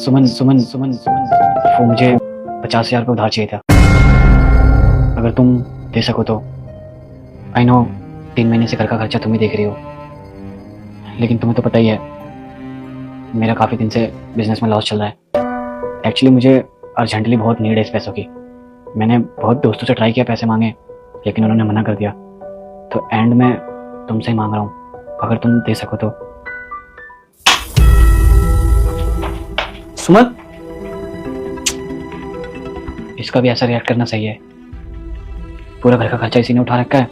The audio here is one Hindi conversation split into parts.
सुमन सुमन सुमन सुमन वो मुझे 50,000 रुपये उधार चाहिए था। अगर तुम दे सको तो। आई नो 3 महीने से घर का खर्चा तुम ही देख रही हो, लेकिन तुम्हें तो पता ही है मेरा काफ़ी दिन से बिजनेस में लॉस चल रहा है। एक्चुअली मुझे अर्जेंटली बहुत नीड है इस पैसों की। मैंने बहुत दोस्तों से ट्राई किया पैसे मांगे, लेकिन उन्होंने मना कर दिया। तो एंड में तुमसे ही मांग रहा हूँ, अगर तुम दे सको तो। सुमन, इसका भी ऐसा रिएक्ट करना सही है? पूरा घर का खर्चा इसी ने उठा रखा है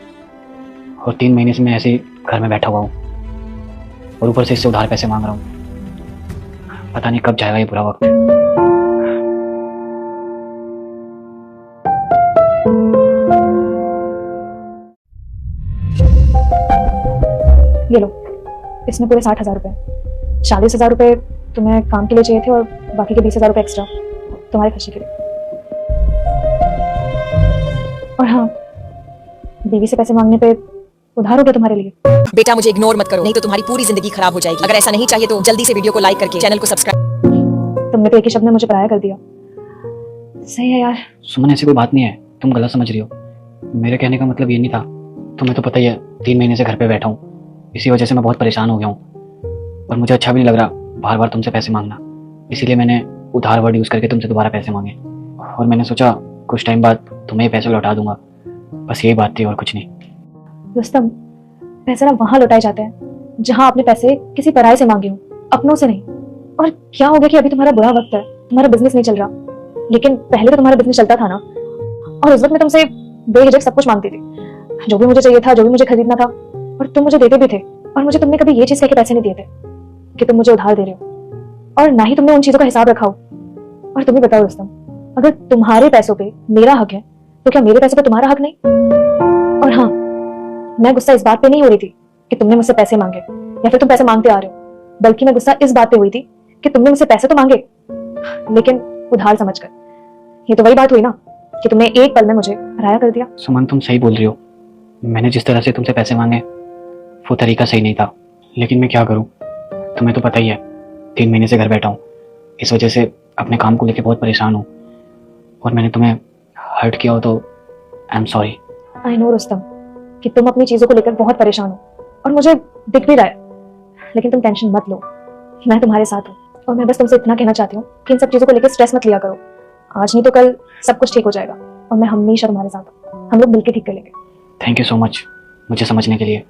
और 3 महीने से मैं ऐसे ही घर में बैठा हुआ हूँ और ऊपर से इससे उधार पैसे मांग रहा हूँ। पता नहीं कब जाएगा ये बुरा वक्त। ये लो, इसमें पूरे 60,000 रुपए। 40,000 रुपए तुम्हें काम के लिए चाहिए थे और बाकी के 20,000 रुपए एक्स्ट्रा तुम्हारे खर्चे के लिए। और हाँ, बीवी से पैसे मांगने पे उधार हो गया तुम्हारे लिए। बेटा मुझे इग्नोर मत करो, नहीं तो तुम्हारी पूरी जिंदगी खराब हो जाएगी। अगर ऐसा नहीं चाहिए तो जल्दी से वीडियो को लाइक करके चैनल को सब्सक्राइब। तुमने तो एक ही शब्द में मुझे पराया कर दिया। सही है यार। सुमन, ऐसी कोई बात नहीं है, तुम गलत समझ रही हो। मेरे कहने का मतलब ये नहीं था। तुम्हें तो पता ही है 3 महीने से घर पे बैठा हूँ, इसी वजह से मैं बहुत परेशान हो गया हूँ और मुझे अच्छा भी नहीं लग रहा बार बार तुमसे पैसे मांगना। इसीलिए मैंने उधार वर्ड यूज़ करके तुमसे दोबारा पैसे मांगे और मैंने सोचा कुछ टाइम बाद तुम्हें पैसे लौटा दूंगा। बस यही बात थी और कुछ नहीं। रुस्तम, पैसे ना वहां लौटाए जाते हैं जहां आपने पैसे किसी पराये से मांगे हो, अपनों से नहीं। और क्या हो गया कि अभी तुम्हारा बुरा वक्त है, तुम्हारा बिजनेस नहीं चल रहा, लेकिन पहले तो तुम्हारा बिजनेस चलता था ना। और उस वक्त मैं तुमसे बेहिचक सब कुछ मांगती थी, जो भी मुझे चाहिए था, जो भी मुझे खरीदना था, और तुम मुझे देते भी थे। और मुझे तुमने कभी ये चीज कह के पैसे नहीं दिए थे कि तुम मुझे उधार दे रहे हो, और ना ही तुमने उन चीजों का हिसाब रखा हो। और तुम ही बताओ रुस्तम, अगर तुम्हारे पैसों पे मेरा हक है तो क्या मेरे पैसों पे तुम्हारा हक नहीं? और हाँ, मैं गुस्सा इस बात पे नहीं हो रही थी कि तुमने मुझसे पैसे मांगे या फिर तुम पैसे मांगते आ रहे हो, बल्कि मैं गुस्सा इस बात पे हुई थी कि तुमने मुझसे पैसे तो मांगे लेकिन उधार समझकर। ये तो वही बात हुई ना कि तुमने एक पल में मुझे पराया कर दिया। सुमन, तुम सही बोल रही हो। मैंने जिस तरह से तुमसे पैसे मांगे वो तरीका सही नहीं था, लेकिन मैं क्या करूं? तुम्हें तो पता ही है 3 महीने से घर बैठा हूं, इस वजह से अपने काम को लेकर बहुत परेशान हूं और मैंने तुम्हें हर्ट किया हो तो I am sorry. I know Rustam कि तुम अपनी चीजों को लेकर बहुत परेशान हो और मुझे दिख भी रहा है, लेकिन तुम टेंशन मत लो, मैं तुम्हारे साथ हूँ। और मैं बस तुमसे इतना कहना चाहती हूँ कि इन सब चीजों को लेकर स्ट्रेस मत लिया करो। आज नहीं तो कल सब कुछ ठीक हो जाएगा और मैं हमेशा तुम्हारे साथ हूँ। हम लोग मिलकर ठीक कर लेंगे। थैंक यू सो मच मुझे समझने के लिए।